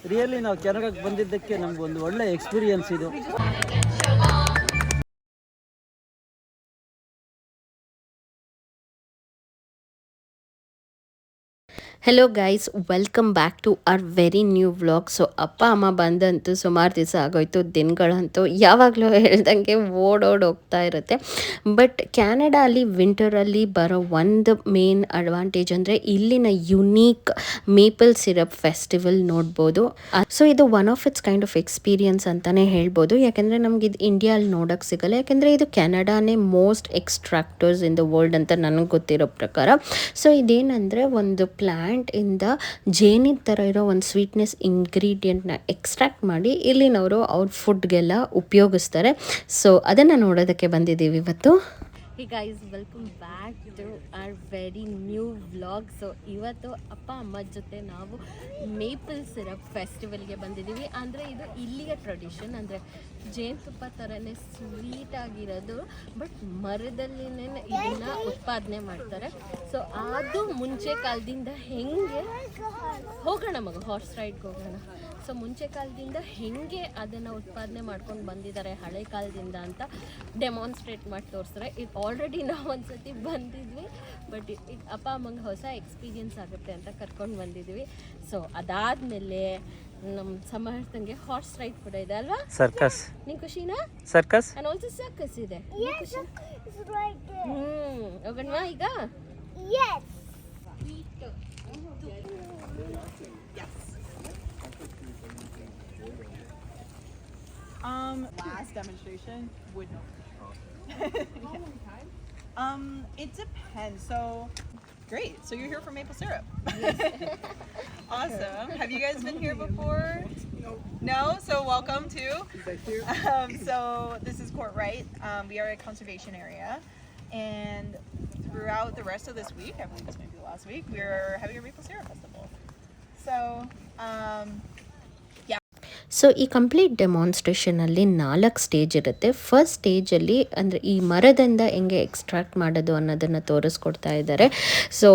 Really ನಾವು ಕೆನಡಾಗೆ ಬಂದಿದ್ದಕ್ಕೆ ನಮಗೊಂದು ಒಳ್ಳೆ ಎಕ್ಸ್ಪೀರಿಯನ್ಸ್ ಇದು. Hello guys, welcome back to our very new vlog. So ಅಪ್ಪ ಅಮ್ಮ ಬಂದಂತೂ ಸುಮಾರು ದಿವಸ ಆಗೋಯ್ತು. ದಿನಗಳಂತೂ ಯಾವಾಗಲೂ ಹೇಳ್ದಂಗೆ ಹೋಗ್ತಾ ಇರುತ್ತೆ. ಬಟ್ ಕ್ಯಾನಡಾ ಅಲ್ಲಿ ವಿಂಟರಲ್ಲಿ ಬರೋ ಒಂದು ಮೇನ್ ಅಡ್ವಾಂಟೇಜ್ ಅಂದರೆ ಇಲ್ಲಿನ ಯುನೀಕ್ ಮೇಪಲ್ ಸಿರಪ್ ಫೆಸ್ಟಿವಲ್ ನೋಡ್ಬೋದು. ಸೊ ಇದು one of it's kind of experience ಅಂತಲೇ ಹೇಳ್ಬೋದು. ಯಾಕೆಂದರೆ ನಮ್ಗೆ ಇದು ಇಂಡಿಯಾದಲ್ಲಿ ನೋಡೋಕ್ಕೆ ಸಿಗಲ್ಲ. ಯಾಕೆಂದರೆ ಇದು ಕೆನಡಾನೇ ಮೋಸ್ಟ್ ಎಕ್ಸ್ಟ್ರಾಕ್ಟರ್ಸ್ ಇನ್ ದ ವರ್ಲ್ಡ್ ಅಂತ ನನಗೆ ಗೊತ್ತಿರೋ ಪ್ರಕಾರ. ಸೊ ಇದೇನಂದರೆ ಒಂದು ಪ್ಲ್ಯಾನ್ ಇಂದ ಜೇನಿನ ಥರ ಇರೋ ಒಂದು ಸ್ವೀಟ್ನೆಸ್ ಇಂಗ್ರೀಡಿಯೆಂಟ್ನ ಎಕ್ಸ್ಟ್ರಾಕ್ಟ್ ಮಾಡಿ ಇಲ್ಲಿನವರು ಅವ್ರ ಫುಡ್ಗೆಲ್ಲ ಉಪಯೋಗಿಸ್ತಾರೆ. ಸೊ ಅದನ್ನು ನೋಡೋದಕ್ಕೆ ಬಂದಿದ್ದೀವಿ ಇವತ್ತು. Hey guys, welcome back to our very new vlog. So ಇವತ್ತು ಅಪ್ಪ ಅಮ್ಮ ಜೊತೆ ನಾವು ಮೇಪಲ್ ಸಿರಪ್ ಫೆಸ್ಟಿವಲ್ಗೆ ಬಂದಿದ್ದೀವಿ. ಅಂದರೆ ಇದು ಇಲ್ಲಿಯ ಟ್ರೆಡಿಷನ್. ಅಂದರೆ ಜೇನುತುಪ್ಪ ಥರನೇ ಸ್ವೀಟ್ ಆಗಿರೋದು, ಬಟ್ ಮರದಲ್ಲಿನೇ ಇದನ್ನು ಉತ್ಪಾದನೆ ಮಾಡ್ತಾರೆ. ಸೊ ಅದು ಮುಂಚೆ ಕಾಲದಿಂದ ಹೆಂಗೆ ಹೋಗೋಣ ಮಗ ಹಾರ್ಸ್ ರೈಡ್ಗೆ ಹೋಗೋಣ. ಸೊ ಮುಂಚೆ ಕಾಲದಿಂದ ಹೆಂಗೆ ಅದನ್ನು ಉತ್ಪಾದನೆ ಮಾಡ್ಕೊಂಡು ಬಂದಿದ್ದಾರೆ ಹಳೆ ಕಾಲದಿಂದ ಅಂತ ಡೆಮಾನ್ಸ್ಟ್ರೇಟ್ ಮಾಡಿ ತೋರಿಸ್ತಾರೆ. ಇದು ಆಲ್ರೆಡಿ ನಾವು ಒಂದ್ಸತಿ ಬಂದಿದ್ವಿ, ಬಟ್ ಇದು ಅಪ್ಪ ಅಮ್ಮಂಗೆ ಹೊಸ ಎಕ್ಸ್ಪೀರಿಯನ್ಸ್ ಆಗುತ್ತೆ ಅಂತ ಕರ್ಕೊಂಡು ಬಂದಿದ್ವಿ. ಸೊ ಅದಾದಮೇಲೆ ನಮ್ಮ ಸಮರ್ಥಂಗೆ ಹಾರ್ಸ್ ರೈಡ್ ಕೂಡ ಇದೆ ಅಲ್ವಾ? ಸರ್ಕಸ್. ನಿಂಗೆ ಖುಷಿನಾ? ಸರ್ಕಸ್ ಆ್ಯಂಡ್ ಆಲ್ಸೋ ಸರ್ಕಸ್ ಇದೆ. ಹೋಗೋಣವಾ ಈಗ? Last demonstration would know. It depends. So, great. So you're here for maple syrup. Awesome. Have you guys been here before? No. So welcome to. Thank you. So this is Courtright. We are a conservation area, and throughout the rest of this week, I believe this might be the last week, we're having a maple syrup festival. So. So ಈ complete ಡೆಮಾನ್ಸ್ಟ್ರೇಷನಲ್ಲಿ 4 stage ಇರುತ್ತೆ. First ಸ್ಟೇಜಲ್ಲಿ ಅಂದರೆ ಈ ಮರದಿಂದ ಹೆಂಗೆ extract ಮಾಡೋದು ಅನ್ನೋದನ್ನು ತೋರಿಸ್ಕೊಡ್ತಾ ಇದ್ದಾರೆ. ಸೊ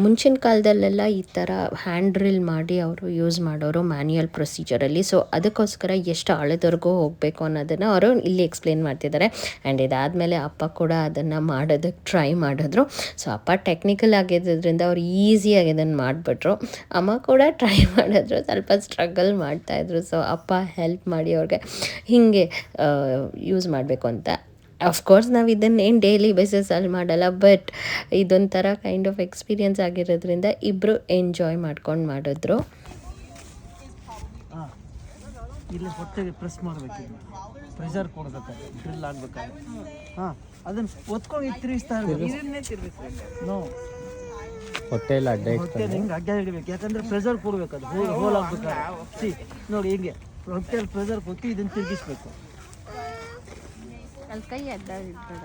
ಮುಂಚಿನ ಕಾಲದಲ್ಲೆಲ್ಲ ಈ ಥರ ಹ್ಯಾಂಡ್ ಡ್ರಿಲ್ ಮಾಡಿ ಅವರು ಯೂಸ್ ಮಾಡೋರು ಮ್ಯಾನ್ಯುಯಲ್ ಪ್ರೊಸೀಜರಲ್ಲಿ. ಸೊ ಅದಕ್ಕೋಸ್ಕರ ಎಷ್ಟು ಆಳದವರೆಗೂ ಹೋಗಬೇಕು ಅನ್ನೋದನ್ನು ಅವರು ಇಲ್ಲಿ ಎಕ್ಸ್ಪ್ಲೇನ್ ಮಾಡ್ತಿದ್ದಾರೆ. ಆ್ಯಂಡ್ ಇದಾದಮೇಲೆ ಅಪ್ಪ ಕೂಡ ಅದನ್ನು ಮಾಡೋದಕ್ಕೆ ಟ್ರೈ ಮಾಡಿದ್ರು. ಸೊ ಅಪ್ಪ ಟೆಕ್ನಿಕಲ್ ಆಗಿದ್ದರಿಂದ ಅವ್ರು ಈಸಿಯಾಗಿ ಅದನ್ನು ಮಾಡಿಬಿಟ್ರು. ಅಮ್ಮ ಕೂಡ ಟ್ರೈ ಮಾಡಿದ್ರು, ಸ್ವಲ್ಪ ಸ್ಟ್ರಗಲ್ ಮಾಡ್ತಾಯಿದ್ರು. ಸೊ ಅಪ್ಪ ಹೆಲ್ಪ್ ಮಾಡಿ ಅವ್ರಿಗೆ ಹೀಗೆ ಯೂಸ್ ಮಾಡಬೇಕು ಅಂತ. ಅಫ್ಕೋರ್ಸ್ ನಾವು ಇದನ್ನೇನು ಡೈಲಿ ಬೇಸಿಸಲ್ಲಿ ಮಾಡಲ್ಲ, ಬಟ್ ಇದೊಂಥರ ಕೈಂಡ್ ಆಫ್ ಎಕ್ಸ್ಪೀರಿಯನ್ಸ್ ಆಗಿರೋದ್ರಿಂದ ಇಬ್ಬರು ಎಂಜಾಯ್ ಮಾಡ್ಕೊಂಡು ಮಾಡಿದ್ರು. ಇಲ್ಲಿ ಹೊಟ್ಟೆಗೆ ಪ್ರೆಸ್ ಮಾಡಬೇಕು, ಪ್ರೆಷರ್ ಕೊಡಬೇಕಾದ್ರೆ ಡ್ರಿಲ್ ಆಗಬೇಕಾದ್ರೆ ಅದನ್ನು ಒತ್ಕೊಂಡು ತಿರುಗಿಸ್ತಾ ಇರಬೇಕು. ನೋ, ಹೊಟ್ಟೆಲ್ಲ ಅಡ್ಡ ಹಿಂಗೆ ಅಡ್ಡ ಹಿಡಿಬೇಕು, ಯಾಕಂದ್ರೆ ಪ್ರೆಷರ್ ಕೊಡ್ಬೇಕು. ಅದು ಹೋಲ್ ಆಗ್ಬೇಕಾದ್ರೆ ನೋಡಿ ಹಿಂಗೆ ಹೊಟ್ಟೆಯಲ್ಲಿ ಪ್ರೆಷರ್ ಕೊಟ್ಟು ಇದನ್ನು ತಿರುಗಿಸ್ಬೇಕು. ಕೈ ಅಡ್ಡ ಇಡ್ಬೇಡ.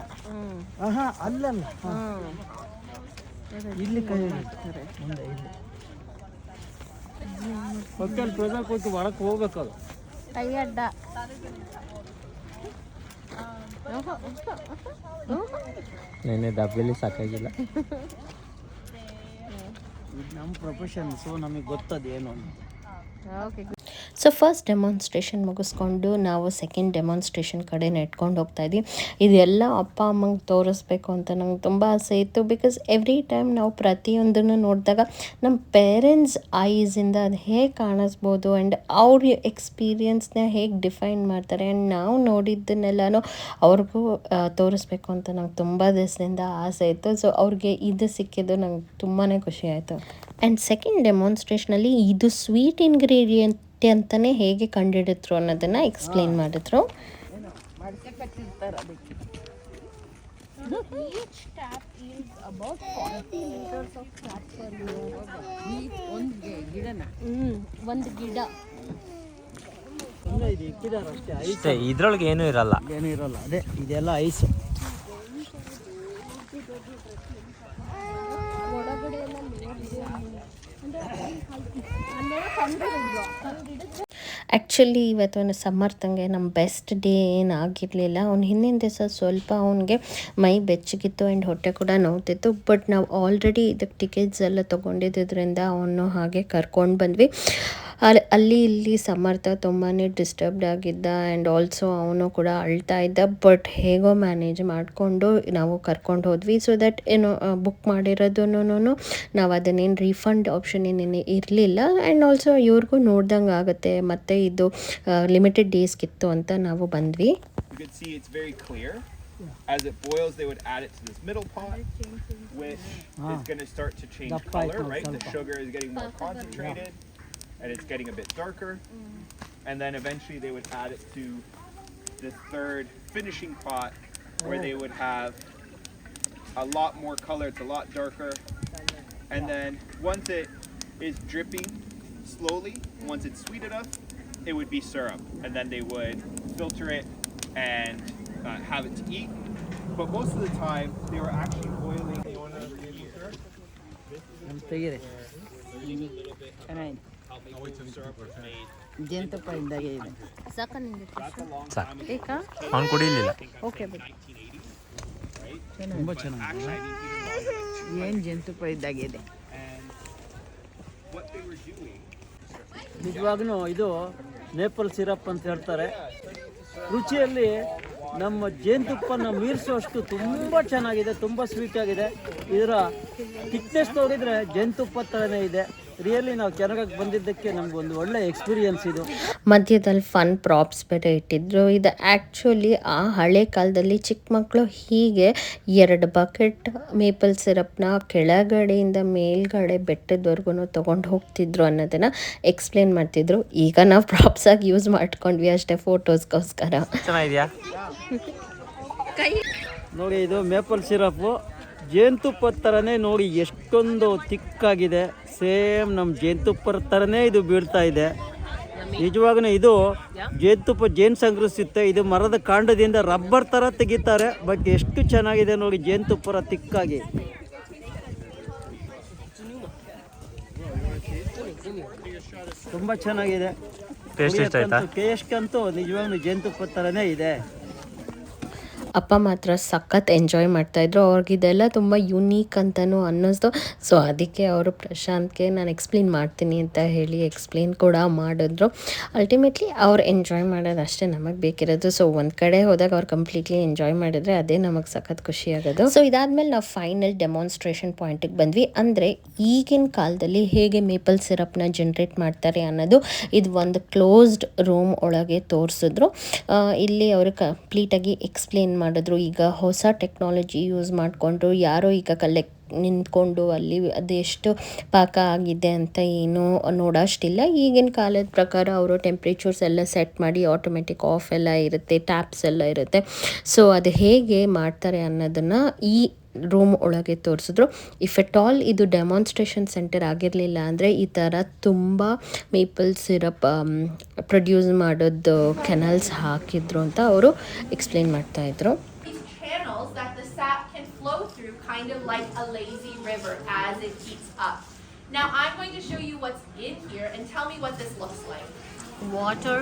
ಅಲ್ಲಲ್ಲ, ಇಲ್ಲಿ ಕೈ ಇಡ್ತಾರೆ ಮುಂದೆ. ಇಲ್ಲಿ ಹೊಟ್ಟೆಯಲ್ಲಿ ಪ್ರೆಷರ್ ಕೊಟ್ಟು ಒಳಕ್ಕೆ ಹೋಗ್ಬೇಕು. ಅದು ಕೈ ಅಡ್ಡ. ನೆನೆ ಡಬ್ಬಿಲಿ ಸಾಕಾಗಿಲ್ಲ. ಇದು ನಮ್ಮ ಪ್ರೊಫೆಷನ್, ಸೊ ನಮಗೆ ಗೊತ್ತದು ಏನು ಅಂತ. ಓಕೆ. ಸೊ ಫಸ್ಟ್ ಡೆಮಾನ್ಸ್ಟ್ರೇಷನ್ ಮುಗಿಸ್ಕೊಂಡು ನಾವು ಸೆಕೆಂಡ್ ಡೆಮಾನ್ಸ್ಟ್ರೇಷನ್ ಕಡೆ ನೆಟ್ಕೊಂಡು ಹೋಗ್ತಾ ಇದ್ವಿ. ಇದೆಲ್ಲ ಅಪ್ಪ ಅಮ್ಮಂಗೆ ತೋರಿಸ್ಬೇಕು ಅಂತ ನಂಗೆ ತುಂಬ ಆಸೆ ಇತ್ತು. ಬಿಕಾಸ್ ಎವ್ರಿ ಟೈಮ್ ನಾವು ಪ್ರತಿಯೊಂದನ್ನು ನೋಡಿದಾಗ ನಮ್ಮ ಪೇರೆಂಟ್ಸ್ ಐಸಿಂದ ಅದು ಹೇಗೆ ಕಾಣಿಸ್ಬೋದು ಆ್ಯಂಡ್ ಅವ್ರ ಎಕ್ಸ್ಪೀರಿಯನ್ಸ್ನ ಹೇಗೆ ಡಿಫೈನ್ ಮಾಡ್ತಾರೆ ಆ್ಯಂಡ್ ನಾವು ನೋಡಿದ್ದನ್ನೆಲ್ಲನೂ ಅವ್ರಿಗೂ ತೋರಿಸ್ಬೇಕು ಅಂತ ನಂಗೆ ತುಂಬ ದಿವಸದಿಂದ ಆಸೆ ಇತ್ತು. ಸೊ ಅವ್ರಿಗೆ ಇದು ಸಿಕ್ಕಿದ್ದು ನಂಗೆ ತುಂಬಾ ಖುಷಿ ಆಯಿತು. ಆ್ಯಂಡ್ ಸೆಕೆಂಡ್ ಡೆಮಾನ್ಸ್ಟ್ರೇಷನಲ್ಲಿ ಇದು ಸ್ವೀಟ್ ಇಂಗ್ರೀಡಿಯೆಂಟ್ ಅಂತಲೇ ಹೇಗೆ ಕಂಡುಹಿಡಿದ್ರು ಅನ್ನೋದನ್ನು ಎಕ್ಸ್ಪ್ಲೇನ್ ಮಾಡಿದ್ರು. ಒಂದು ಗಿಡ ಅಷ್ಟೇ, ಇದ್ರೊಳಗೆ ಏನೂ ಇರಲ್ಲ. ಅದೇ ಇದೆಲ್ಲ ಐಸ್. ಆ್ಯಕ್ಚುಲಿ ಇವತ್ತು ಸಮರ್ಥಂಗೆ ನಮ್ಮ ಬೆಸ್ಟ್ ಡೇ ಏನಾಗಿರಲಿಲ್ಲ. ಅವ್ನು ಹಿಂದಿನ ದಿವಸ ಸ್ವಲ್ಪ ಅವನಿಗೆ ಮೈ ಬೆಚ್ಚಗಿತ್ತು ಆ್ಯಂಡ್ ಹೊಟ್ಟೆ ಕೂಡ ನೋವ್ತಿತ್ತು. ಬಟ್ ನಾವು ಆಲ್ರೆಡಿ ಇದಕ್ಕೆ ಟಿಕೆಟ್ಸ್ ಎಲ್ಲ ತೊಗೊಂಡಿದ್ದರಿಂದ ಅವನು ಹಾಗೆ ಕರ್ಕೊಂಡು ಬಂದ್ವಿ. ಅಲ್ಲಿ ಇಲ್ಲಿ ಸಮರ್ಥ ತುಂಬಾ ಡಿಸ್ಟರ್ಬ್ಡ್ ಆಗಿದ್ದ ಆ್ಯಂಡ್ ಆಲ್ಸೋ ಅವನು ಕೂಡ ಅಳ್ತಾ ಇದ್ದ. ಬಟ್ ಹೇಗೋ ಮ್ಯಾನೇಜ್ ಮಾಡಿಕೊಂಡು ನಾವು ಕರ್ಕೊಂಡು ಹೋದ್ವಿ. ಸೊ ದಟ್ ಏನು ಬುಕ್ ಮಾಡಿರೋದೂ ನಾವು ಅದನ್ನೇನು ರೀಫಂಡ್ ಆಪ್ಷನ್ ಏನೇನು ಇರಲಿಲ್ಲ. ಆ್ಯಂಡ್ ಆಲ್ಸೋ ಇವ್ರಿಗೂ ನೋಡ್ದಂಗೆ ಆಗುತ್ತೆ, ಮತ್ತು ಇದು ಲಿಮಿಟೆಡ್ ಡೇಸ್ಗಿತ್ತು ಅಂತ ನಾವು ಬಂದ್ವಿ. You can see it's very clear. As it boils, they would add it to this middle pot, which is going to start to change color, right? The sugar is getting more concentrated, and it's getting a bit darker. And then eventually they would add it to this third finishing pot, where they would have a lot more color. It's a lot darker. And then once it is dripping slowly, once it's sweet enough, it would be syrup. And then they would filter it and have it to eat. But most of the time they were actually boiling the ತೆಗೀರಿ. ಜೇನುತುಪ್ಪ ಇದ್ದಾಗೆ ಇದೆ. ಸಾಕು ಅವ್ನು ಕುಡಿಲಿಲ್ಲ. ತುಂಬ ಚೆನ್ನಾಗಿದೆ. ಏನು ಜೇನುತುಪ್ಪ ಇದ್ದಾಗೆ ಇದೆ. ನಿಜವಾಗ್ಲೂ ಇದು ಮೇಪಲ್ ಸಿರಪ್ ಅಂತ ಹೇಳ್ತಾರೆ. ರುಚಿಯಲ್ಲಿ ನಮ್ಮ ಜೇನುತುಪ್ಪನ ಮೀರಿಸುವಷ್ಟು ತುಂಬ ಚೆನ್ನಾಗಿದೆ, ತುಂಬ ಸ್ವೀಟ್ ಆಗಿದೆ. ಇದರ ಥಿಕ್ನೆಸ್ ನೋಡಿದರೆ ಜೇನುತುಪ್ಪ ಥರನೇ ಇದೆ. ರಿಯಲಿ ನಾವು ಕೆನಡಾಗೆ ಬಂದಿದ್ದಕ್ಕೆ ನಮಗೊಂದು ಒಳ್ಳೆ ಎಕ್ಸ್ಪೀರಿಯನ್ಸ್ ಇದು. ಮಧ್ಯದಲ್ಲಿ ಫನ್ ಪ್ರಾಪ್ಸ್ ಬೇರೆ ಇಟ್ಟಿದ್ರು. ಇದು ಆ್ಯಕ್ಚುಲಿ ಆ ಹಳೆ ಕಾಲದಲ್ಲಿ ಚಿಕ್ಕ ಮಕ್ಕಳು ಹೀಗೆ 2 ಬಕೆಟ್ ಮೇಪಲ್ ಸಿರಪ್ನ ಕೆಳಗಡೆಯಿಂದ ಮೇಲ್ಗಡೆ ಬೆಟ್ಟದವರೆಗೂ ತೊಗೊಂಡು ಹೋಗ್ತಿದ್ರು ಅನ್ನೋದನ್ನು ಎಕ್ಸ್ಪ್ಲೇನ್ ಮಾಡ್ತಿದ್ರು. ಈಗ ನಾವು ಪ್ರಾಪ್ಸಾಗಿ ಯೂಸ್ ಮಾಡ್ಕೊಂಡ್ವಿ ಅಷ್ಟೇ, ಫೋಟೋಸ್ಗೋಸ್ಕರ. ಚೆನ್ನಾಗಿದೆಯಾ? ನೋಡಿ, ಇದು ಮೇಪಲ್ ಸಿರಪ್ಪು ಜೇನುತುಪ್ಪದ ಥರನೇ. ನೋಡಿ ಎಷ್ಟೊಂದು ತಿಕ್ಕಾಗಿದೆ. ಸೇಮ್ ನಮ್ಮ ಜೇನುತುಪ್ಪದ ಥರನೇ ಇದು ಬೀಳ್ತಾ ಇದೆ. ನಿಜವಾಗ್ಲೂ ಇದು ಜೇನುತುಪ್ಪ ಜೇನು ಸಂಗ್ರಹಿಸುತ್ತೆ. ಇದು ಮರದ ಕಾಂಡದಿಂದ ರಬ್ಬರ್ ಥರ ತೆಗಿತಾರೆ. ಬಟ್ ಎಷ್ಟು ಚೆನ್ನಾಗಿದೆ ನೋಡಿ, ಜೇನುತುಪ್ಪರ ತಿಕ್ಕಾಗಿ. ತುಂಬ ಚೆನ್ನಾಗಿದೆ. ಟೇಸ್ಟ್ಗಂತೂ ನಿಜವಾಗ್ಲೂ ಜೇನುತುಪ್ಪದ ಥರನೇ ಇದೆ. ಅಪ್ಪ ಮಾತ್ರ ಸಖತ್ ಎಂಜಾಯ್ ಮಾಡ್ತಾಯಿದ್ರು. ಅವ್ರಿಗಿದೆಲ್ಲ ತುಂಬ ಯುನೀಕ್ ಅಂತಲೂ ಅನ್ನಿಸ್ತು. ಸೊ ಅದಕ್ಕೆ ಅವರು ಪ್ರಶಾಂತ್ಗೆ ನಾನು ಎಕ್ಸ್ಪ್ಲೇನ್ ಮಾಡ್ತೀನಿ ಅಂತ ಹೇಳಿ ಎಕ್ಸ್ಪ್ಲೇನ್ ಕೂಡ ಮಾಡಿದ್ರು. ಅಲ್ಟಿಮೇಟ್ಲಿ ಅವ್ರು ಎಂಜಾಯ್ ಮಾಡೋದು ಅಷ್ಟೇ ನಮಗೆ ಬೇಕಿರೋದು. ಸೊ ಒಂದು ಕಡೆ ಹೋದಾಗ ಅವ್ರು ಕಂಪ್ಲೀಟ್ಲಿ ಎಂಜಾಯ್ ಮಾಡಿದ್ರೆ ಅದೇ ನಮಗೆ ಸಖತ್ ಖುಷಿ ಆಗೋದು. ಸೊ ಇದಾದಮೇಲೆ ನಾವು ಫೈನಲ್ ಡೆಮಾನ್ಸ್ಟ್ರೇಷನ್ ಪಾಯಿಂಟಿಗೆ ಬಂದ್ವಿ. ಅಂದರೆ ಈಗಿನ ಕಾಲದಲ್ಲಿ ಹೇಗೆ ಮೇಪಲ್ ಸಿರಪ್ನ ಜನ್ರೇಟ್ ಮಾಡ್ತಾರೆ ಅನ್ನೋದು ಇದು ಒಂದು ಕ್ಲೋಸ್ಡ್ ರೂಮ್ ಒಳಗೆ ತೋರಿಸಿದ್ರು. ಇಲ್ಲಿ ಅವರು ಕಂಪ್ಲೀಟಾಗಿ ಎಕ್ಸ್ಪ್ಲೇನ್ ಮಾಡಿದ್ರು. ಈಗ ಹೊಸ ಟೆಕ್ನಾಲಜಿ ಯೂಸ್ ಮಾಡಿಕೊಂಡ್ರು. ಯಾರೋ ಈಗ ನಿಂತ್ಕೊಂಡು ಅಲ್ಲಿ ಅದೆಷ್ಟು ಪಾಕ ಆಗಿದೆ ಅಂತ ಏನೂ ನೋಡೋಷ್ಟಿಲ್ಲ. ಈಗಿನ ಕಾಲದ ಪ್ರಕಾರ ಅವರು ಟೆಂಪ್ರೇಚರ್ಸ್ ಎಲ್ಲ ಸೆಟ್ ಮಾಡಿ ಆಟೋಮೆಟಿಕ್ ಆಫ್ ಎಲ್ಲ ಇರುತ್ತೆ, ಟ್ಯಾಪ್ಸ್ ಎಲ್ಲ ಇರುತ್ತೆ. ಸೊ ಅದು ಹೇಗೆ ಮಾಡ್ತಾರೆ ಅನ್ನೋದನ್ನು ಈ ರೂಮ್ ಒಳಗೆ ತೋರಿಸಿದ್ರು. ಇಫ್ ಎಟ್ ಆಲ್ ಇದು ಡೆಮಾನ್ಸ್ಟ್ರೇಷನ್ ಸೆಂಟರ್ ಆಗಿರಲಿಲ್ಲ ಅಂದರೆ ಈ ಥರ ತುಂಬ ಮೇಪಲ್ ಸಿರಪ್ ಪ್ರೊಡ್ಯೂಸ್ ಮಾಡೋದು ಕೆನಲ್ಸ್ ಹಾಕಿದ್ರು ಅಂತ ಅವರು ಎಕ್ಸ್ಪ್ಲೇನ್ ಮಾಡ್ತಾಯಿದ್ರು. that the sap can flow through kind of like a lazy river as it heats up. Now I'm going to show you what's in here and tell me what this looks like. Water.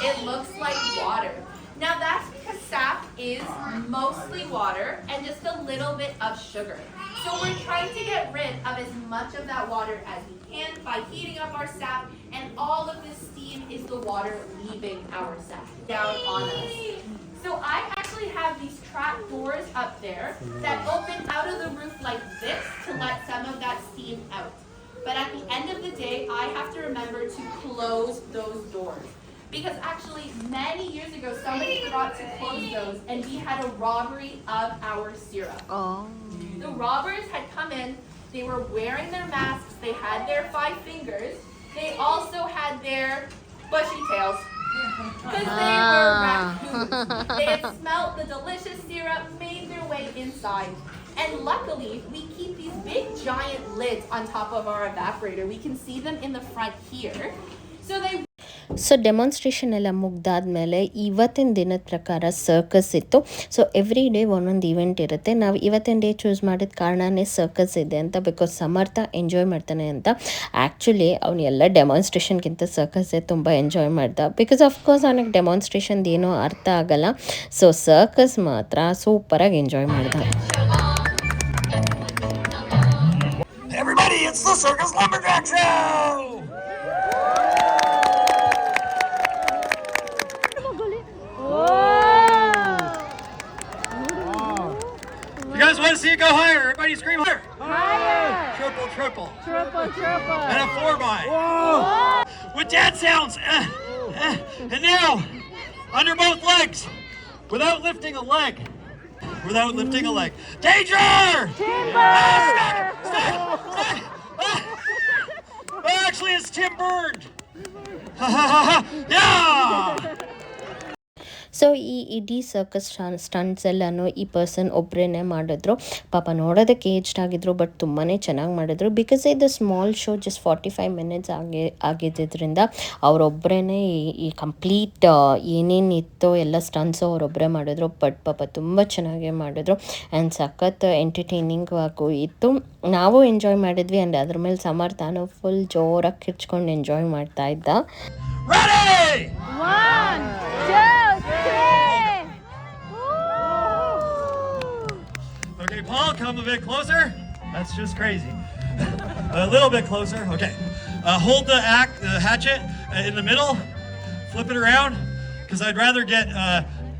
It looks like water. Now that's because sap is mostly water and just a little bit of sugar. So we're trying to get rid of as much of that water as we can by heating up our sap, and all of this steam is the water leaving our sap down on us. So I actually have these trap doors up there that open out of the roof like this to let some of that steam out. But at the end of the day, I have to remember to close those doors. Because actually, many years ago, somebody forgot to close those and we had a robbery of our syrup. Oh. The robbers had come in, they were wearing their masks, they had their 5 fingers, they also had their bushy tails. Because they were raccoons. They had smelled the delicious syrup, made their way inside. And luckily, we keep these big giant lids on top of our evaporator. We can see them in the front here. So they so demonstration ಎಲ್ಲ ಮುಗ್ದಾದ್ಮೇಲೆ ಇವತ್ತಿನ ದಿನದ ಪ್ರಕಾರ circus ಇತ್ತು. So every day ಒಂದೊಂದು event ಇರುತ್ತೆ. ನಾವು ಇವತ್ತಿನ day choose ಮಾಡಿದ ಕಾರಣನೇ ಸರ್ಕಸ್ ಇದೆ ಅಂತ, ಬಿಕಾಸ್ ಸಮರ್ಥ ಎಂಜಾಯ್ ಮಾಡ್ತಾನೆ ಅಂತ. ಆ್ಯಕ್ಚುಲಿ ಅವನು ಎಲ್ಲ ಡೆಮಾನ್ಸ್ಟ್ರೇಷನ್ಗಿಂತ ಸರ್ಕಸ್ಸೇ ತುಂಬ ಎಂಜಾಯ್ ಮಾಡ್ದ. ಬಿಕಾಸ್ ಅಫ್ಕೋರ್ಸ್ ಅವನಿಗೆ ಡೆಮಾನ್ಸ್ಟ್ರೇಷನ್ದು ಏನೋ ಅರ್ಥ ಆಗಲ್ಲ. ಸೊ ಸರ್ಕಸ್ ಮಾತ್ರ ಸೂಪರಾಗಿ ಎಂಜಾಯ್ ಮಾಡ್ದ. Everybody, it's the Circus Lumberjack Show! Everybody scream higher. Higher. Triple, triple. Triple, triple. And a 4x. Whoa. With dad sounds. And now, under both legs, without lifting a leg. Without lifting a leg. Danger! Timber! Stop! Actually, it's Tim burned. Yeah! So ಈ ಇಡೀ circus stunts ಎಲ್ಲನೂ ಈ person ಒಬ್ಬರೇ ಮಾಡಿದ್ರು. ಪಾಪ ನೋಡೋದಕ್ಕೆ aged ಆಗಿದ್ರು, but ತುಂಬಾ ಚೆನ್ನಾಗಿ ಮಾಡಿದ್ರು. ಬಿಕಾಸ್ ಇದು ಸ್ಮಾಲ್ ಶೋ, ಜಸ್ಟ್ 45 ಮಿನಿಟ್ಸ್ ಆಗಿದ್ದರಿಂದ ಅವರೊಬ್ಬರೇ ಈ ಕಂಪ್ಲೀಟ್ ಏನೇನಿತ್ತೋ ಎಲ್ಲ ಸ್ಟಂಟ್ಸು ಅವರೊಬ್ಬರೇ ಮಾಡಿದ್ರು. ಬಟ್ ಪಾಪ ತುಂಬ ಚೆನ್ನಾಗೇ ಮಾಡಿದ್ರು ಆ್ಯಂಡ್ ಸಖತ್ ಎಂಟರ್ಟೈನಿಂಗ್ ಆಗು ಇತ್ತು. ನಾವು ಎಂಜಾಯ್ ಮಾಡಿದ್ವಿ ಆ್ಯಂಡ್ ಅದ್ರ ಮೇಲೆ ಸಮರ್ಥಾನು ಫುಲ್ ಜೋರಾಗಿ ಕಿರ್ಚ್ಕೊಂಡು ಎಂಜಾಯ್ ಮಾಡ್ತಾ ಇದ್ದ. Ready! 1, 2, 3. Okay, Paul, come a bit closer. That's just crazy. A little bit closer. Okay. Hold the hatchet in the middle. Flip it around, because I'd rather get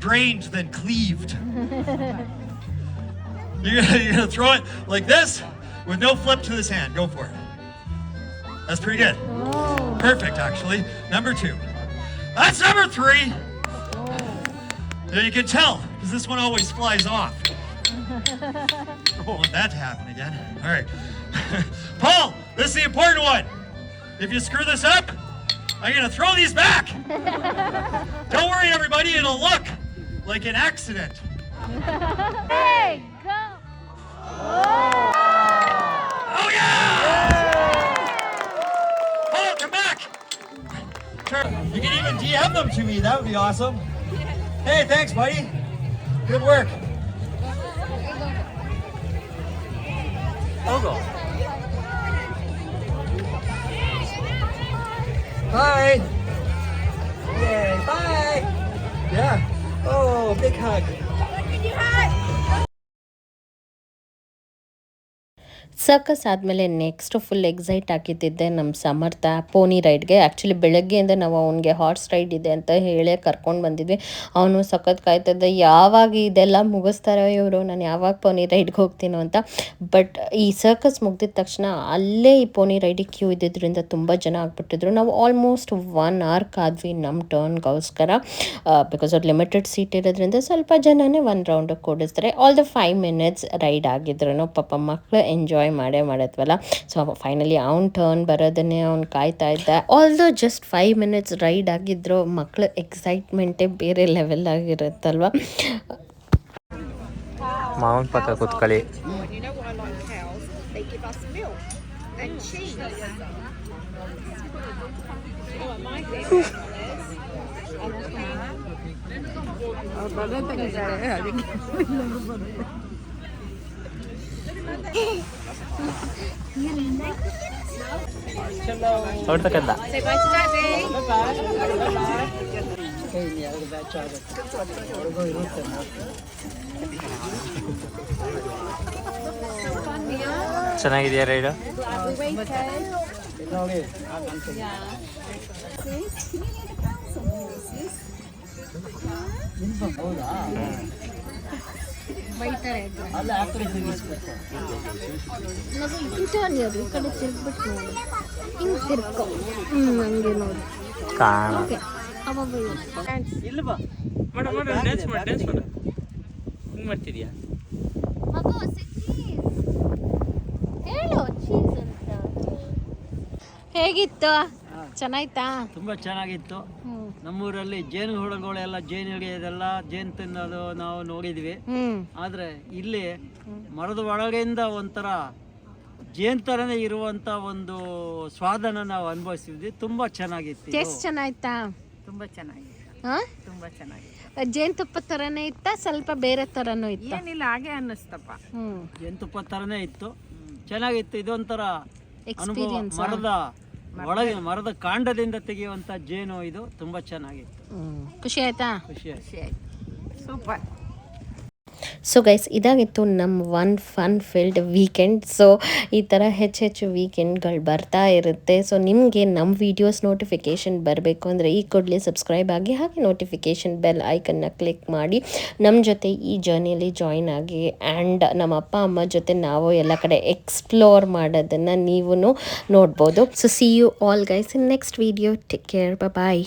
drained than cleaved. You're gonna throw it like this with no flip to this hand. Go for it. That's pretty good. Perfect, actually. Number 2. That's number 3. Yeah, you can tell, because this one always flies off. I don't want that to happen again. All right. Paul, this is the important one. If you screw this up, I'm going to throw these back. Don't worry, everybody. It'll look like an accident. Hey, go. Oh, yeah! Paul, come back. You can even DM them to me. That would be awesome. Hey, thanks, buddy. Good work. ಹೋಗು. Bye. Yay, bye. Yeah. Oh, big hug. Circus ಆದಮೇಲೆ next full excite ಆಗಿದ್ದಿದ್ದೆ ನಮ್ಮ ಸಮರ್ಥ pony ರೈಡ್ಗೆ. Actually ಬೆಳಗ್ಗೆಯಿಂದ ನಾವು ಅವನಿಗೆ horse ride ಇದೆ ಅಂತ ಹೇಳೇ ಕರ್ಕೊಂಡು ಬಂದಿದ್ವಿ. ಅವನು ಸಖತ್ ಕಾಯ್ತಿದ್ದ, ಯಾವಾಗ ಇದೆಲ್ಲ ಮುಗಿಸ್ತಾರೋ ಇವರು, ನಾನು ಯಾವಾಗ ಪೋನಿ ರೈಡ್ಗೆ ಹೋಗ್ತೀನೋ ಅಂತ. ಬಟ್ ಈ ಸರ್ಕಸ್ ಮುಗ್ದಿದ ತಕ್ಷಣ ಅಲ್ಲೇ ಈ ಪೋನಿ ರೈಡಿಗೆ ಕ್ಯೂ ಇದ್ದಿದ್ದರಿಂದ ತುಂಬ ಜನ ಆಗ್ಬಿಟ್ಟಿದ್ರು. ನಾವು ಆಲ್ಮೋಸ್ಟ್ 1 hour ಕಾದ್ವಿ ನಮ್ಮ ಟರ್ನ್ಗೋಸ್ಕರ. ಬಿಕಾಸ್ ಅವ್ರು ಲಿಮಿಟೆಡ್ ಸೀಟ್ ಇರೋದ್ರಿಂದ ಸ್ವಲ್ಪ ಜನನೇ 1 ರೌಂಡಿಗೆ ಕೂಡಿಸ್ತಾರೆ. ಆಲ್ ದ 5 minutes ರೈಡ್ ಆಗಿದ್ರು. ಪಾಪ ಮಕ್ಕಳು ಎಂಜಾಯ್ ಮಾಡಿದ್ವಲ್ಲ. ಸೊ ಫೈನಲಿ ಅವ್ನ ಟರ್ನ್ ಬರೋದನ್ನೇ ಅವ್ನು ಕಾಯ್ತಾ ಇದ್ದ. ಆಲ್ದೋ ಜಸ್ಟ್ 5 minutes ರೈಡ್ ಆಗಿದ್ರು, ಮಕ್ಕಳ ಎಕ್ಸೈಟ್ಮೆಂಟೇ ಬೇರೆ ಲೆವೆಲ್ ಆಗಿರುತ್ತಲ್ವ. ಮಾವನ ಪಕ್ಕ ಕೂತ್ಕೊಳ್ಳಿ. ಹೊಡ್ತಕ್ಕಂತ ಚೆನ್ನಾಗಿದೆಯಾ ರೈಡು? ಕಾಣ ಇಲ್ಲ ಬಾ ಮಾಡು ಡ್ಯಾನ್ಸ್ ಮಾಡು ಹಿಂಗೆ ಮಾಡ್ತಿದ್ಯಾ? ಹೇಳು ಚೀಸ್ ಅಂತ. ಹೇಗಿತ್ತು? ಚೆನ್ನಾಯ್ತಾ? ತುಂಬ ಚೆನ್ನಾಗಿತ್ತು. ನಮ್ಮೂರಲ್ಲಿ ಜೇನು ಹುಳುಗಳೆಲ್ಲ ಜೇನು ಹಿಡಿಯೋದೆಲ್ಲ ಜೇನು ತಿನ್ನೋದು ನಾವು ನೋಡಿದ್ವಿ. ಆದರೆ ಇಲ್ಲಿ ಮರದ ಒಳಗಿಂದ ಒಂಥರ ಜೇನು ಥರನೇ ಇರುವಂಥ ಒಂದು ಸ್ವಾದನ ನಾವು ಅನುಭವಿಸಿದ್ವಿ. ತುಂಬ ಚೆನ್ನಾಗಿತ್ತು. ಟೇಸ್ಟ್ ಚೆನ್ನಾಯ್ತಾ? ತುಂಬ ಚೆನ್ನಾಗಿದೆ, ಹಾಂ, ತುಂಬ ಚೆನ್ನಾಗಿದೆ. ಜೇನುತುಪ್ಪ ಥರನೇ ಇತ್ತ, ಸ್ವಲ್ಪ ಬೇರೆ ಥರನೂ ಇತ್ತ? ಏನಿಲ್ಲ, ಹಾಗೆ ಅನ್ನಿಸ್ತಪ್ಪ. ಜೇನುತುಪ್ಪ ಥರನೇ ಇತ್ತು, ಚೆನ್ನಾಗಿತ್ತು. ಇದೊಂಥರ ಅನುಭವ. ಎಕ್ಸ್ಪೀರಿಯನ್ಸ್. ಮರದ ಕಾಂಡದಿಂದ ತೆಗೆಯುವಂಥ ಜೇನು ಇದು ತುಂಬ ಚೆನ್ನಾಗಿತ್ತು. ಖುಷಿ ಆಯ್ತಾ? ಖುಷಿ ಆಯ್ತು. ಸೂಪರ್. ಸೊ ಗೈಸ್ ಇದಾಗಿತ್ತು ನಮ್ಮ one fun field weekend. So ಈ ಥರ ಹೆಚ್ಚು ವೀಕೆಂಡ್ಗಳು ಬರ್ತಾ ಇರುತ್ತೆ. ಸೊ ನಿಮಗೆ ನಮ್ಮ ವೀಡಿಯೋಸ್ ನೋಟಿಫಿಕೇಷನ್ ಬರಬೇಕು ಅಂದರೆ ಈ ಕೂಡಲೇ ಸಬ್ಸ್ಕ್ರೈಬ್ ಆಗಿ, ಹಾಗೆ ನೋಟಿಫಿಕೇಷನ್ ಬೆಲ್ ಐಕನ್ನ ಕ್ಲಿಕ್ ಮಾಡಿ ನಮ್ಮ ಜೊತೆ ಈ ಜರ್ನಿಯಲ್ಲಿ ಜಾಯಿನ್ ಆಗಿ. ಆ್ಯಂಡ್ ನಮ್ಮ ಅಪ್ಪ ಅಮ್ಮ ಜೊತೆ ನಾವು ಎಲ್ಲ ಕಡೆ ಎಕ್ಸ್ಪ್ಲೋರ್ ಮಾಡೋದನ್ನು ನೀವು ನೋಡ್ಬೋದು. So see you all guys in next video. Take care, bye.